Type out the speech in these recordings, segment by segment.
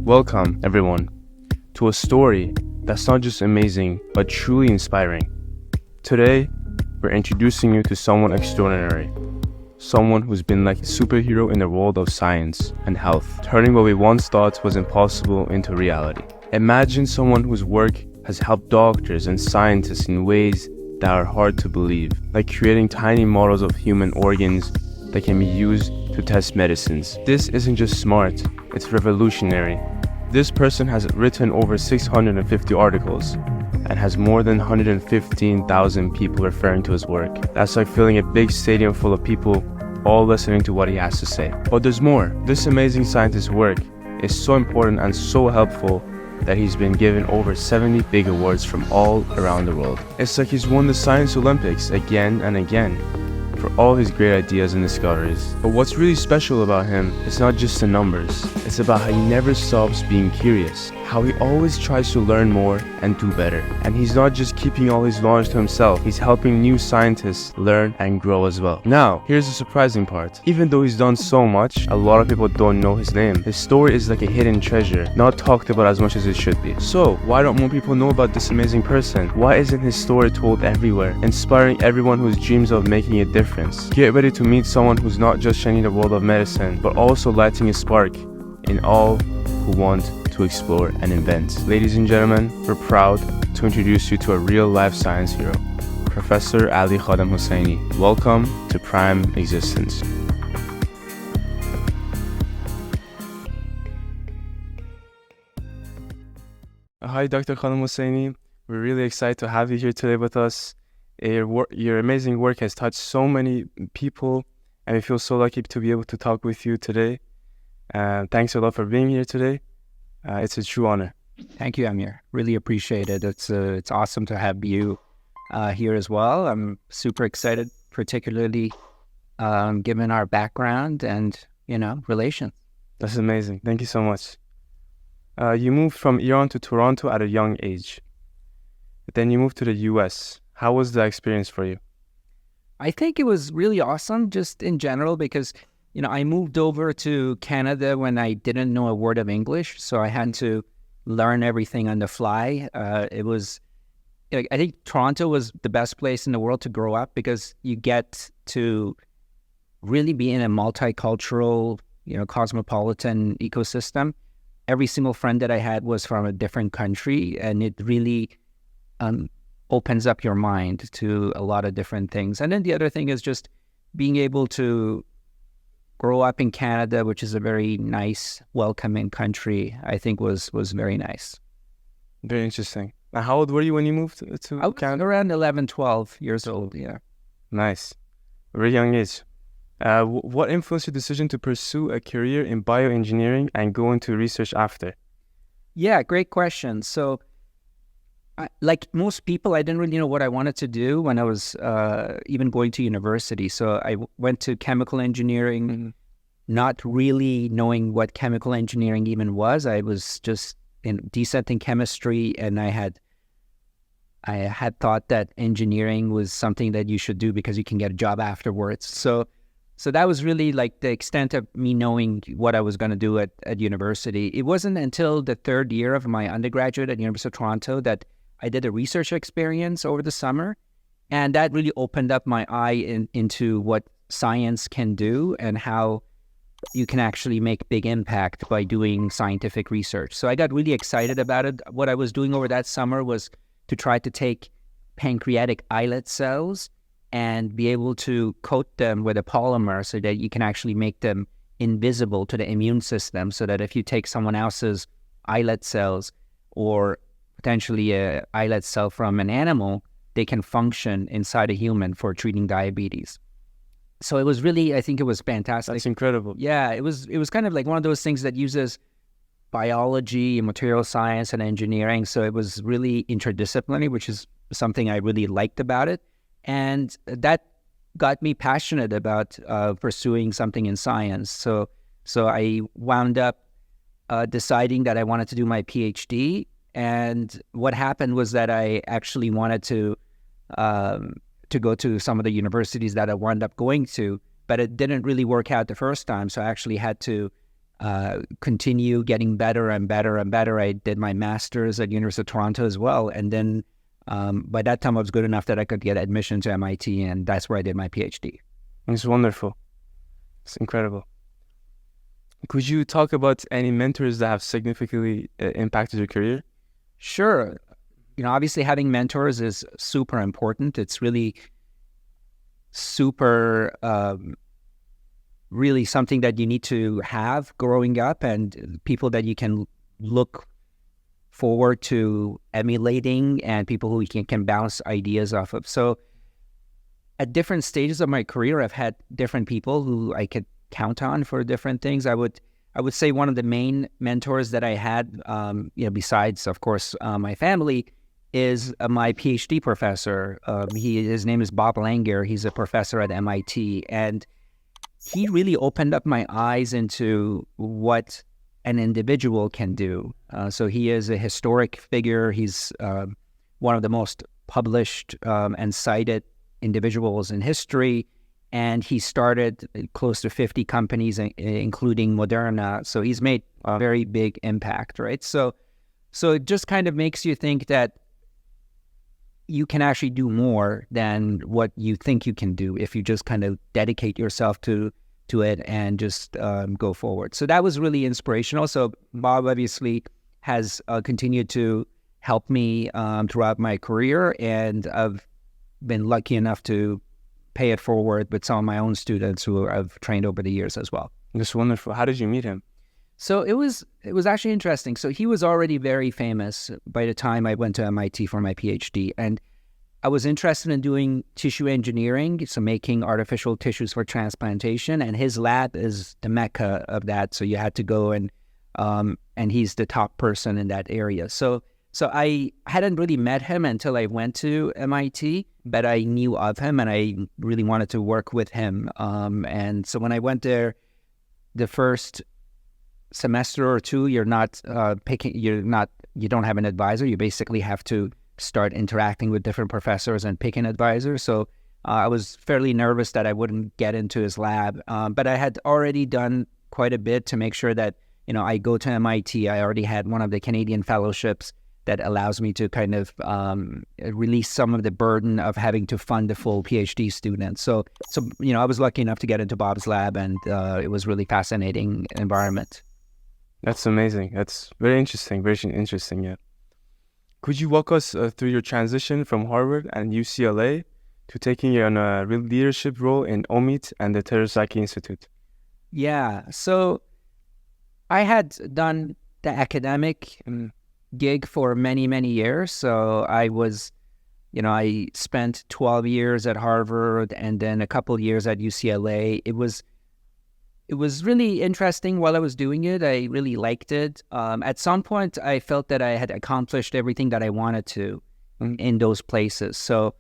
Welcome, everyone, to a story that's not just amazing, but truly inspiring. Today, we're introducing you to someone extraordinary. Someone who's been like a superhero in the world of science and health, turning what we once thought was impossible into reality. Imagine someone whose work has helped doctors and scientists in ways that are hard to believe, like creating tiny models of human organs that can be used to test medicines. This isn't just smart, it's revolutionary. This person has written over 650 articles and has more than 115,000 people referring to his work. That's like filling a big stadium full of people all listening to what he has to say. But there's more. This amazing scientist's work is so important and so helpful that he's been given over 70 big awards from all around the world. It's like he's won the Science Olympics again and again for all his great ideas and discoveries. But what's really special about him is not just the numbers, it's about how he never stops being curious, how he always tries to learn more and do better. And he's not just keeping all his knowledge to himself, he's helping new scientists learn and grow as well. Now, here's the surprising part. Even though he's done so much, a lot of people don't know his name. His story is like a hidden treasure, not talked about as much as it should be. So, why don't more people know about this amazing person? Why isn't his story told everywhere, inspiring everyone who dreams of making a difference? Get ready to meet someone who's not just changing the world of medicine, but also lighting a spark in all who want to explore and invent. Ladies and gentlemen, we're proud to introduce you to a real life science hero, Professor Ali Khademhosseini. Welcome to Prime Existence. Hi, Dr. Khademhosseini. We're really excited to have you here today with us. Your amazing work has touched so many people, and we feel so lucky to be able to talk with you today. Thanks a lot for being here today. It's a true honor. Thank you, Amir. Really appreciate it. It's awesome to have you here as well. I'm super excited, particularly given our background and relations. That's amazing. Thank you so much. You moved from Iran to Toronto at a young age. Then you moved to the U.S. How was the experience for you? I think it was really awesome, just in general, because I moved over to Canada when I didn't know a word of English, so I had to learn everything on the fly. I think Toronto was the best place in the world to grow up because you get to really be in a multicultural, cosmopolitan ecosystem. Every single friend that I had was from a different country, and it really opens up your mind to a lot of different things. And then the other thing is just being able to grow up in Canada, which is a very nice, welcoming country, I think was very nice. Very interesting. Now, how old were you when you moved to I was Canada? around 11, 12 years old, yeah. Nice. Very young age. What influenced your decision to pursue a career in bioengineering and go into research after? Yeah, great question. So, like most people, I didn't really know what I wanted to do when I was even going to university. So I went to chemical engineering, not really knowing what chemical engineering even was. I was just decent in chemistry, and I had thought that engineering was something that you should do because you can get a job afterwards. So that was really like the extent of me knowing what I was going to do at university. It wasn't until the third year of my undergraduate at University of Toronto that I did a research experience over the summer, and that really opened up my eye into what science can do and how you can actually make big impact by doing scientific research. So I got really excited about it. What I was doing over that summer was to try to take pancreatic islet cells and be able to coat them with a polymer so that you can actually make them invisible to the immune system, so that if you take someone else's islet cells or potentially a islet cell from an animal, they can function inside a human for treating diabetes. So it was really, I think it was fantastic. That's incredible. Yeah, it was kind of like one of those things that uses biology and material science and engineering. So it was really interdisciplinary, which is something I really liked about it. And that got me passionate about pursuing something in science. So I wound up deciding that I wanted to do my PhD. And what happened was that I actually wanted to go to some of the universities that I wound up going to, but it didn't really work out the first time. So I actually had to continue getting better and better and better. I did my master's at University of Toronto as well. And then by that time, I was good enough that I could get admission to MIT, and that's where I did my PhD. It's wonderful. It's incredible. Could you talk about any mentors that have significantly impacted your career? Sure. Obviously having mentors is super important. It's really super, really something that you need to have growing up, and people that you can look forward to emulating, and people who you can bounce ideas off of. So at different stages of my career, I've had different people who I could count on for different things. I would say one of the main mentors that I had, besides, of course, my family, is my PhD professor. His name is Bob Langer. He's a professor at MIT, and he really opened up my eyes into what an individual can do. So he is a historic figure. He's one of the most published and cited individuals in history, and he started close to 50 companies, including Moderna. So he's made a very big impact, right? So it just kind of makes you think that you can actually do more than what you think you can do if you just kind of dedicate yourself to it and just go forward. So that was really inspirational. So Bob obviously has continued to help me throughout my career, and I've been lucky enough to pay it forward with some of my own students who I've trained over the years as well. That's wonderful. How did you meet him? So it was actually interesting. So he was already very famous by the time I went to MIT for my PhD, and I was interested in doing tissue engineering, so making artificial tissues for transplantation, and his lab is the mecca of that. So you had to go and he's the top person in that area. So I hadn't really met him until I went to MIT, but I knew of him and I really wanted to work with him. And so when I went there, the first semester or two, you don't have an advisor. You basically have to start interacting with different professors and pick an advisor. So I was fairly nervous that I wouldn't get into his lab, but I had already done quite a bit to make sure that, I go to MIT. I already had one of the Canadian fellowships that allows me to kind of release some of the burden of having to fund the full PhD student. So I was lucky enough to get into Bob's lab, and it was really fascinating environment. That's amazing. That's very interesting, yeah. Could you walk us through your transition from Harvard and UCLA to taking on a real leadership role in Omeat and the Terasaki Institute? Yeah, so I had done the academic gig for many, many years. So I was, I spent 12 years at Harvard and then a couple years at UCLA. It was really interesting while I was doing it. I really liked it. At some point, I felt that I had accomplished everything that I wanted to in those places. So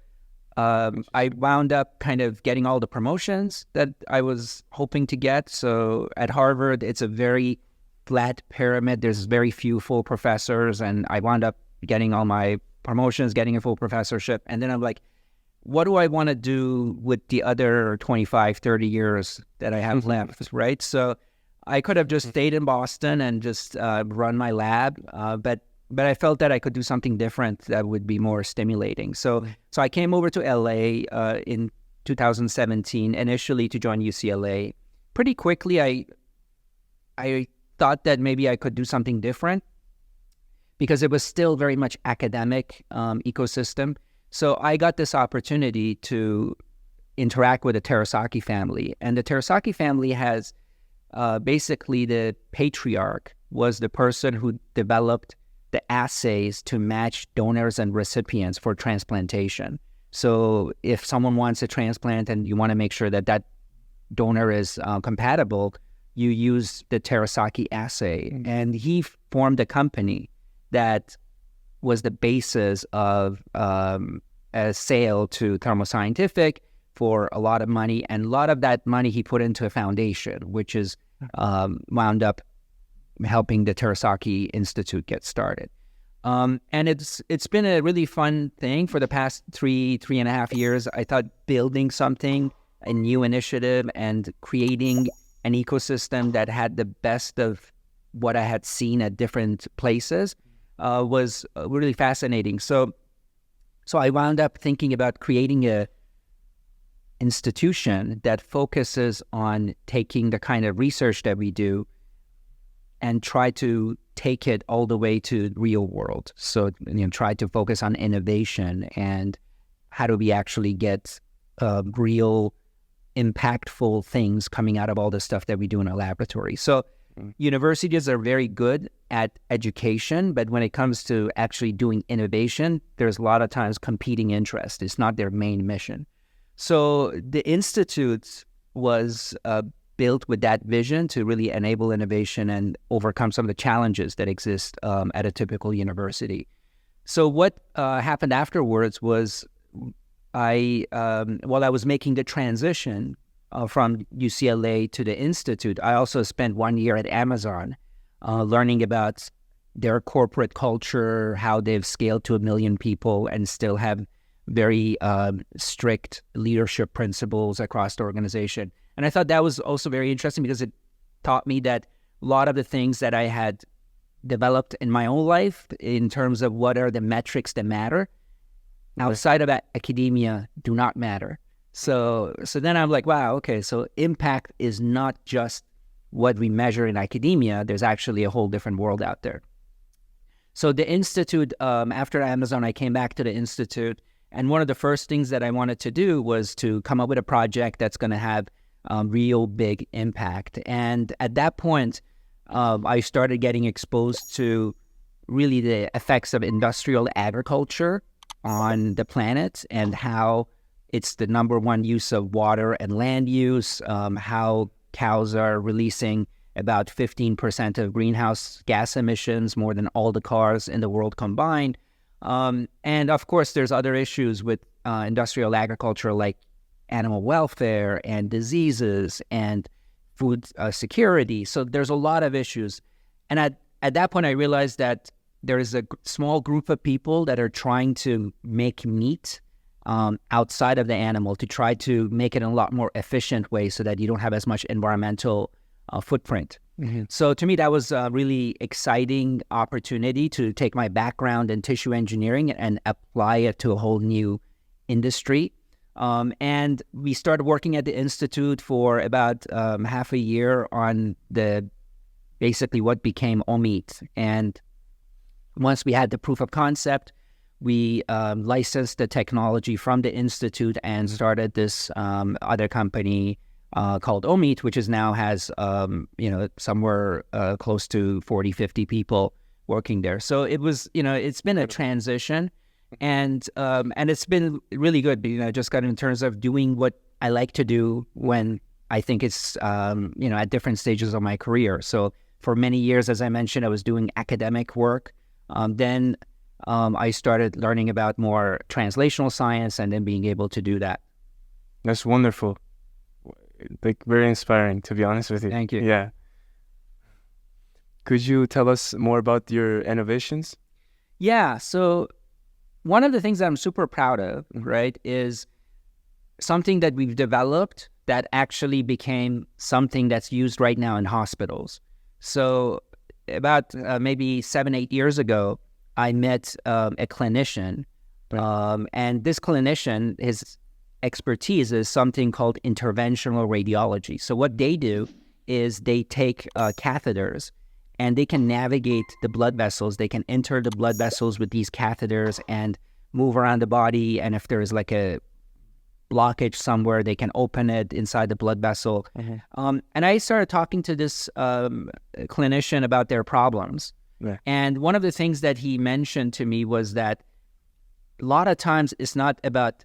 I wound up kind of getting all the promotions that I was hoping to get. So at Harvard, it's a very flat pyramid. There's very few full professors, and I wound up getting all my promotions, getting a full professorship. And then I'm like, what do I want to do with the other 25, 30 years that I have left, right? So I could have just stayed in Boston and just run my lab, but I felt that I could do something different that would be more stimulating. So I came over to LA in 2017, initially to join UCLA. Pretty quickly, I thought that maybe I could do something different because it was still very much academic ecosystem. So I got this opportunity to interact with the Terasaki family. And the Terasaki family has basically the patriarch was the person who developed the assays to match donors and recipients for transplantation. So if someone wants a transplant and you want to make sure that that donor is compatible, you use the Terasaki assay. And he formed a company that was the basis of a sale to Thermo Scientific for a lot of money. And a lot of that money he put into a foundation, which is wound up helping the Terasaki Institute get started. And it's been a really fun thing for the past three and a half years. I thought building something, a new initiative, and creating an ecosystem that had the best of what I had seen at different places was really fascinating. So I wound up thinking about creating a institution that focuses on taking the kind of research that we do and try to take it all the way to the real world. So, try to focus on innovation and how do we actually get real, impactful things coming out of all the stuff that we do in a laboratory. So universities are very good at education, but when it comes to actually doing innovation, there's a lot of times competing interest. It's not their main mission. So the Institute was built with that vision to really enable innovation and overcome some of the challenges that exist at a typical university. So what happened afterwards was while I was making the transition from UCLA to the Institute, I also spent 1 year at Amazon learning about their corporate culture, how they've scaled to 1 million people and still have very strict leadership principles across the organization. And I thought that was also very interesting because it taught me that a lot of the things that I had developed in my own life in terms of what are the metrics that matter outside of academia do not matter. So then I'm like, wow, okay, so impact is not just what we measure in academia. There's actually a whole different world out there. So the Institute, after Amazon, I came back to the Institute, and one of the first things that I wanted to do was to come up with a project that's going to have real big impact. And at that point, I started getting exposed to really the effects of industrial agriculture on the planet and how it's the number one use of water and land use, how cows are releasing about 15% of greenhouse gas emissions, more than all the cars in the world combined. And of course, there's other issues with industrial agriculture like animal welfare and diseases and food security. So there's a lot of issues. And at that point, I realized that there is a small group of people that are trying to make meat outside of the animal to try to make it in a lot more efficient way so that you don't have as much environmental footprint. Mm-hmm. So to me, that was a really exciting opportunity to take my background in tissue engineering and apply it to a whole new industry. And we started working at the Institute for about half a year on basically what became Omeat. And once we had the proof of concept, we licensed the technology from the Institute and started this other company called Omeat, which now has somewhere close to 40, 50 people working there. So it was, it's been a transition, and it's been really good. Just got in terms of doing what I like to do when I think it's at different stages of my career. So for many years, as I mentioned, I was doing academic work. Then I started learning about more translational science and then being able to do that. That's wonderful. Like, very inspiring, to be honest with you. Thank you. Yeah. Could you tell us more about your innovations? Yeah. So one of the things that I'm super proud of, right, is something that we've developed that actually became something that's used right now in hospitals. So about maybe 7-8 years ago, I met a clinician, and this clinician, his expertise is something called interventional radiology. So what they do is they take catheters and they can navigate the blood vessels. They can enter the blood vessels with these catheters and move around the body. And if there is like a blockage somewhere, they can open it inside the blood vessel. Mm-hmm. And I started talking to this clinician about their problems. Yeah. And one of the things that he mentioned to me was that a lot of times it's not about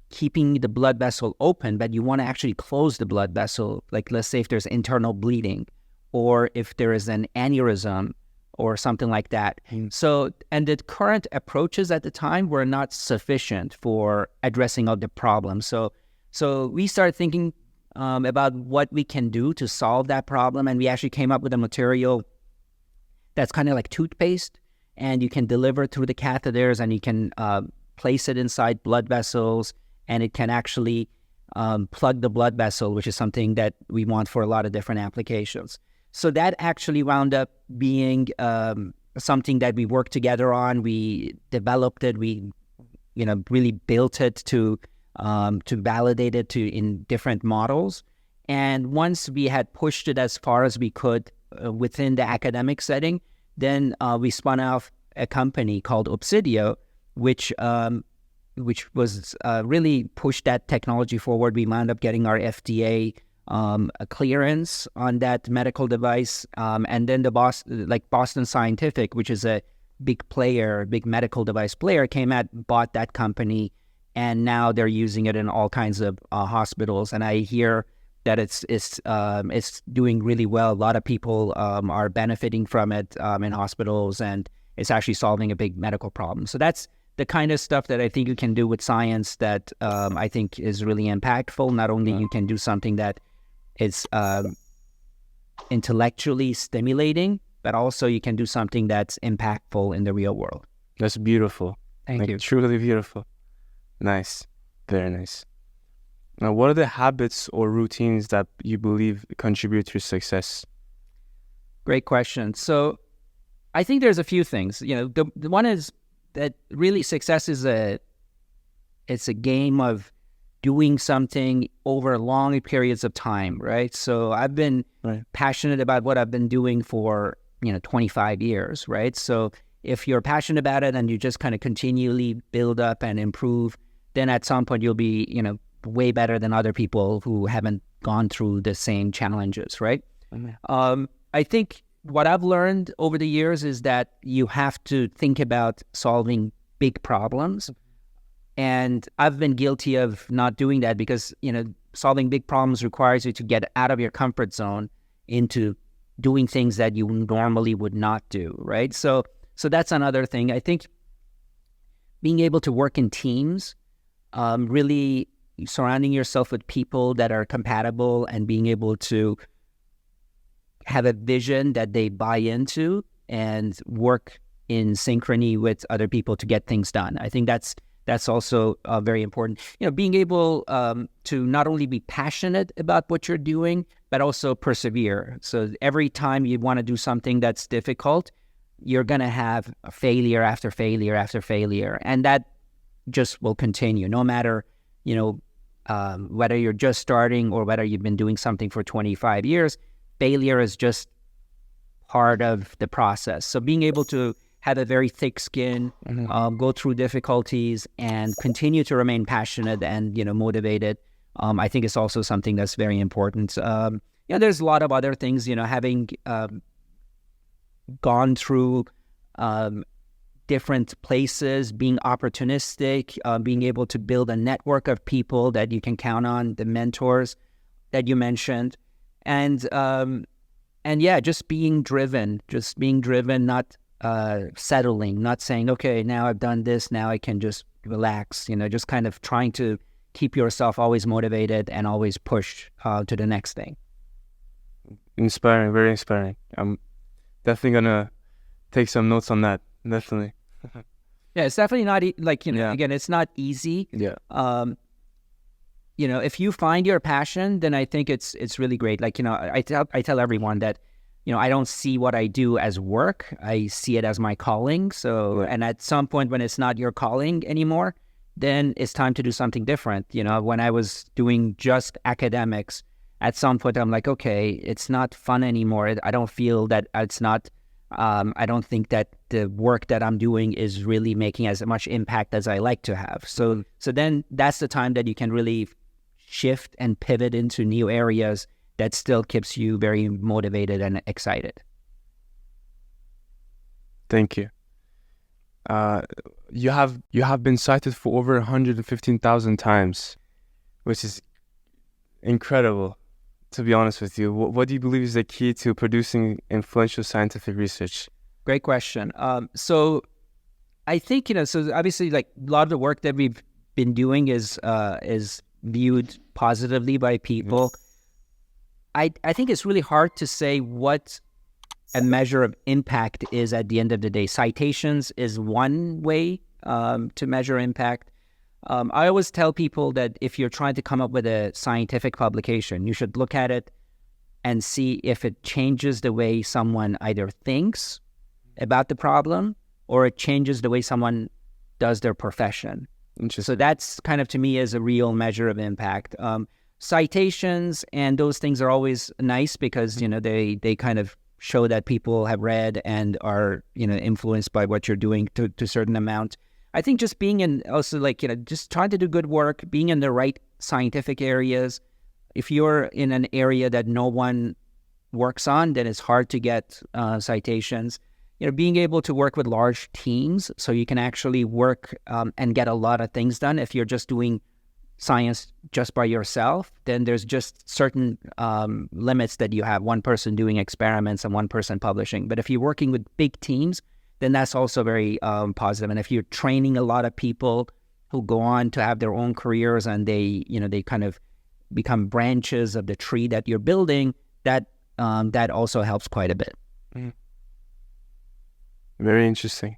keeping the blood vessel open, but you want to actually close the blood vessel. Like, let's say if there's internal bleeding or if there is an aneurysm or something like that. So, and the current approaches at the time were not sufficient for addressing all the problems. So we started thinking about what we can do to solve that problem. And we actually came up with a material that's kind of like toothpaste, and you can deliver through the catheters and you can place it inside blood vessels, and it can actually plug the blood vessel, which is something that we want for a lot of different applications. So that actually wound up being something that we worked together on. We developed it. We, really built it to validate it in different models. And once we had pushed it as far as we could within the academic setting, then we spun off a company called Obsidio, which was really pushed that technology forward. We wound up getting our FDA a clearance on that medical device, and then Boston Scientific, which is a big medical device player, bought that company, and now they're using it in all kinds of hospitals. And I hear that it's doing really well. A lot of people are benefiting from it in hospitals, and it's actually solving a big medical problem. So that's the kind of stuff that I think you can do with science that I think is really impactful. Not only you can do something that is intellectually stimulating, but also you can do something that's impactful in the real world. That's beautiful. Thank you. Truly beautiful. Nice. Very nice. Now, what are the habits or routines that you believe contribute to your success? Great question. So I think there's a few things. The one is that really success is it's a game of doing something over long periods of time, right? So I've been passionate about what I've been doing for 25 years, right? So if you're passionate about it and you just kind of continually build up and improve, then at some point you'll be way better than other people who haven't gone through the same challenges, right? I think what I've learned over the years is that you have to think about solving big problems. And I've been guilty of not doing that because, solving big problems requires you to get out of your comfort zone into doing things that you normally would not do, right? So that's another thing. I think being able to work in teams, really surrounding yourself with people that are compatible and being able to have a vision that they buy into and work in synchrony with other people to get things done. I think that's also very important. Being able to not only be passionate about what you're doing, but also persevere. So every time you want to do something that's difficult, you're going to have failure after failure after failure. And that just will continue no matter, whether you're just starting or whether you've been doing something for 25 years. Failure is just part of the process. So being able to have a very thick skin, go through difficulties, and continue to remain passionate and motivated, I think is also something that's very important. There's a lot of other things. Having gone through different places, being opportunistic, being able to build a network of people that you can count on, the mentors that you mentioned, and just being driven, not settling, not saying, okay, now I've done this, now I can just relax, just kind of trying to keep yourself always motivated and always push to the next thing. Inspiring, very inspiring. I'm definitely going to take some notes on that. Definitely. Yeah, it's definitely not, again, it's not easy. Yeah. If you find your passion, then I think it's really great. I tell everyone that, I don't see what I do as work. I see it as my calling. So, and at some point when it's not your calling anymore, then it's time to do something different. When I was doing just academics, at some point I'm like, okay, it's not fun anymore. I don't feel that it's not, I don't think that the work that I'm doing is really making as much impact as I like to have. So then that's the time that you can really shift and pivot into new areas that still keeps you very motivated and excited. Thank you. You have been cited for over 115,000 times, which is incredible, to be honest with you. What do you believe is the key to producing influential scientific research? Great question. So I think, so obviously a lot of the work that we've been doing is viewed positively by people. I think it's really hard to say what a measure of impact is at the end of the day. Citations is one way to measure impact. I always tell people that if you're trying to come up with a scientific publication, you should look at it and see if it changes the way someone either thinks about the problem or it changes the way someone does their profession. So that's kind of, to me, is a real measure of impact. Citations and those things are always nice because, they kind of show that people have read and are, influenced by what you're doing to a certain amount. I think just being in, also just trying to do good work, being in the right scientific areas. If you're in an area that no one works on, then it's hard to get citations. Being able to work with large teams so you can actually work and get a lot of things done. If you're just doing science just by yourself, then there's just certain limits that you have, one person doing experiments and one person publishing. But if you're working with big teams, then that's also very positive. And if you're training a lot of people who go on to have their own careers and they kind of become branches of the tree that you're building, that also helps quite a bit. Mm. Very interesting.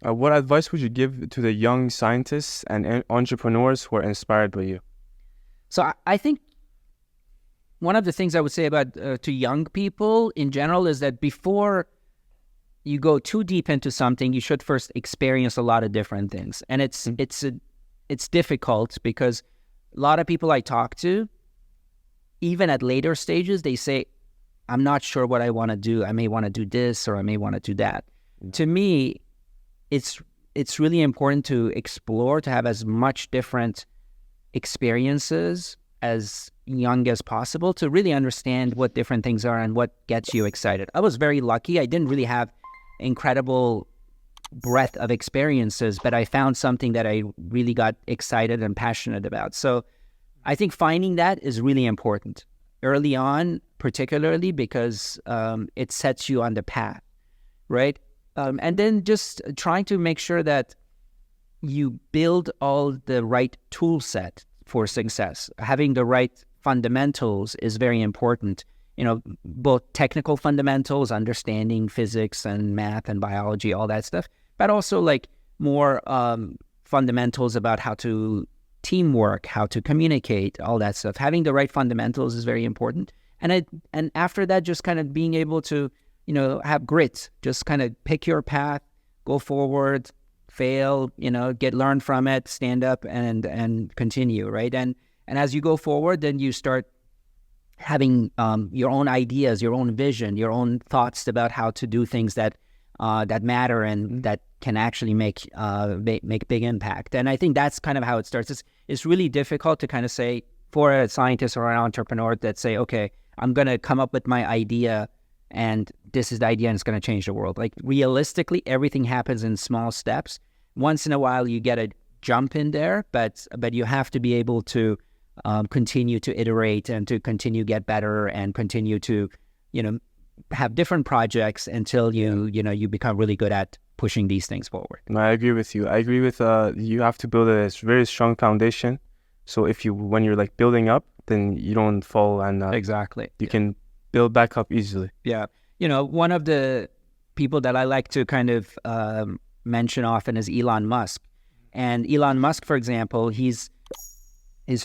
What advice would you give to the young scientists and entrepreneurs who are inspired by you? So I think one of the things I would say about to young people in general is that before you go too deep into something, you should first experience a lot of different things. And it's difficult because a lot of people I talk to, even at later stages, they say, I'm not sure what I want to do. I may want to do this or I may want to do that. Mm-hmm. To me, it's really important to explore, to have as much different experiences as young as possible to really understand what different things are and what gets you excited. I was very lucky. I didn't really have incredible breadth of experiences, but I found something that I really got excited and passionate about. So I think finding that is really important early on, particularly because it sets you on the path, right? And then just trying to make sure that you build all the right tool set for success. Having the right fundamentals is very important. Both technical fundamentals, understanding physics and math and biology, all that stuff, but also more fundamentals about how to teamwork, how to communicate, all that stuff. Having the right fundamentals is very important. And after that, just kind of being able to, have grit, just kind of pick your path, go forward, fail, learn from it, stand up and continue, right? And as you go forward, then you start having your own ideas, your own vision, your own thoughts about how to do things that matter and that can actually make big impact. And I think that's kind of how it starts. It's really difficult to kind of say for a scientist or an entrepreneur that say, okay, I'm going to come up with my idea and this is the idea and it's going to change the world. Realistically, everything happens in small steps. Once in a while, you get a jump in there, but you have to be able to continue to iterate and to continue get better and continue to, have different projects until you become really good at pushing these things forward. I agree with you. I agree with you have to build a very strong foundation. So when you're building up, then you don't fall and exactly you can build back up easily. Yeah. One of the people that I like to kind of mention often is Elon Musk. And Elon Musk, for example, his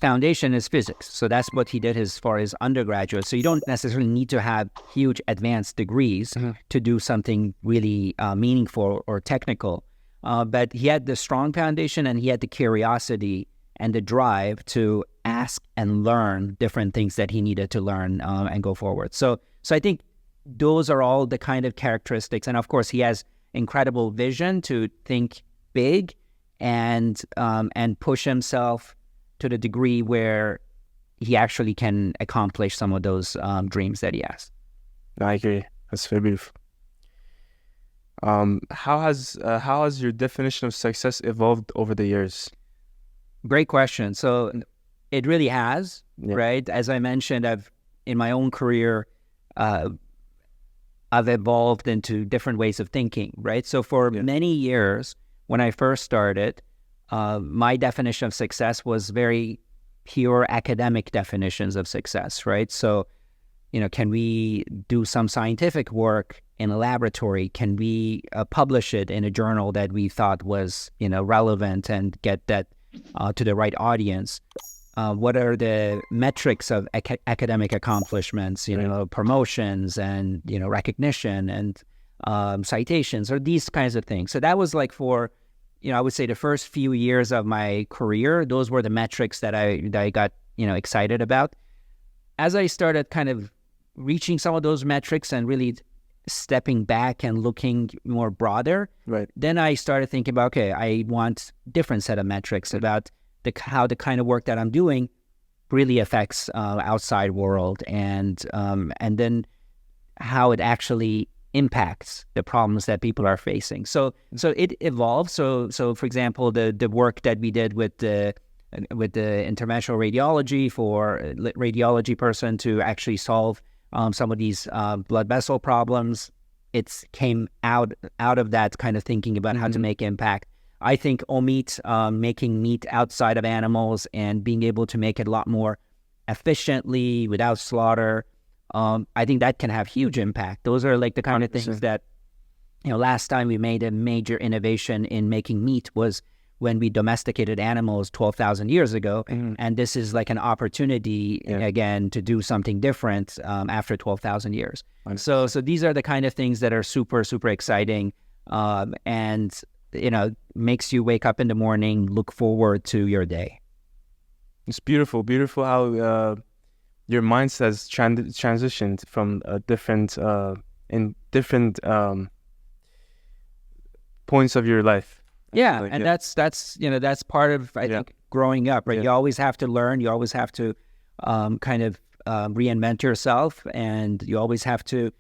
foundation is physics. So that's what he did as far as undergraduate. So you don't necessarily need to have huge advanced degrees to do something really meaningful or technical. But he had the strong foundation and he had the curiosity and the drive to ask and learn different things that he needed to learn and go forward. So I think those are all the kind of characteristics. And of course, he has incredible vision to think big and push himself to the degree where he actually can accomplish some of those dreams that he has. I agree. That's very beautiful. How has your definition of success evolved over the years? Great question. So it really has, right? As I mentioned, in my own career, I've evolved into different ways of thinking, right? So for many years, when I first started, my definition of success was very pure academic definitions of success, right? So can we do some scientific work in a laboratory? Can we publish it in a journal that we thought was, relevant and get that to the right audience? What are the metrics of academic accomplishments, promotions and, recognition and citations, or these kinds of things. So that was like for, I would say the first few years of my career, those were the metrics that I got, excited about. As I started kind of reaching some of those metrics and really stepping back and looking more broader, right, then I started thinking about, okay, I want different set of metrics about how the kind of work that I'm doing really affects outside world, and then how it actually impacts the problems that people are facing. So it evolved. So for example, the work that we did with the interventional radiology for a radiology person to actually solve some of these blood vessel problems, it came out of that kind of thinking about how to make impact. I think Omeat, making meat outside of animals and being able to make it a lot more efficiently without slaughter, I think that can have huge impact. Those are like the kind of things that, last time we made a major innovation in making meat was when we domesticated animals 12,000 years ago. And this is like an opportunity, again, to do something different after 12,000 years. So these are the kind of things that are super, super exciting. And makes you wake up in the morning, look forward to your day. It's beautiful how your mindset has transitioned from different points of your life. Yeah, and that's part of I think growing up, right? You always have to learn. You always have to kind of reinvent yourself, and you always have to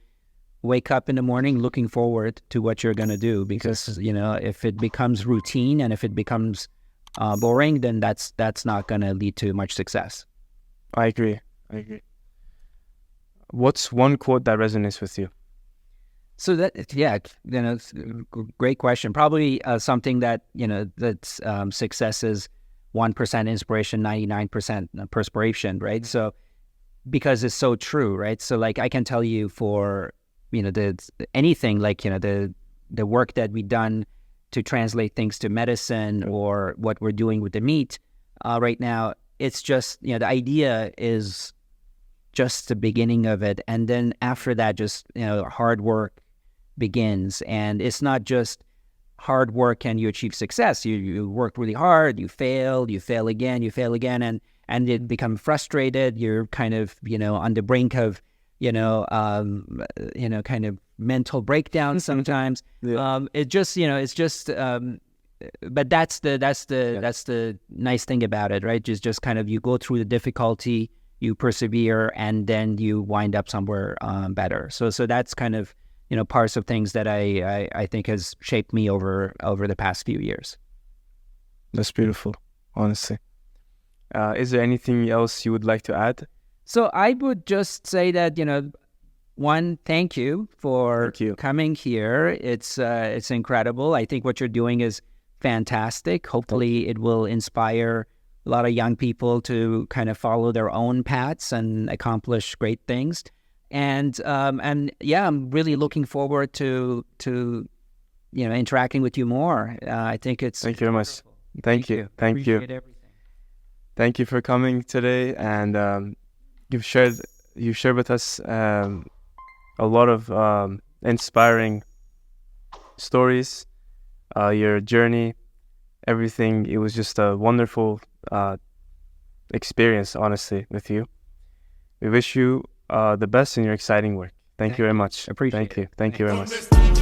wake up in the morning looking forward to what you're going to do, because if it becomes routine and if it becomes boring, then that's not going to lead to much success. I agree. What's one quote that resonates with you? So it's a great question. Probably something that that's success is 1% inspiration, 99% perspiration, right? So because it's so true, right? So like I can tell you for anything like, the work that we've done to translate things to medicine, or what we're doing with the meat right now, it's just, the idea is just the beginning of it. And then after that, just, hard work begins. And it's not just hard work and you achieve success. You work really hard, you fail again, and you become frustrated. You're kind of, on the brink of, kind of mental breakdown sometimes. It just, but that's the nice thing about it, right? Just kind of, you go through the difficulty, you persevere, and then you wind up somewhere better. So that's kind of, parts of things that I think has shaped me over the past few years. That's beautiful, honestly. Is there anything else you would like to add? So I would just say that, one, thank you for coming here. It's incredible. I think what you're doing is fantastic. Hopefully it will inspire a lot of young people to kind of follow their own paths and accomplish great things. And yeah, I'm really looking forward to interacting with you more. I think it's Thank you very much. Thank you. Appreciate everything. Thank you for coming today, and you've shared with us a lot of inspiring stories, your journey, everything. It was just a wonderful experience, honestly, with you. We wish you the best in your exciting work. Thank you very much. Appreciate it. Thank you very much.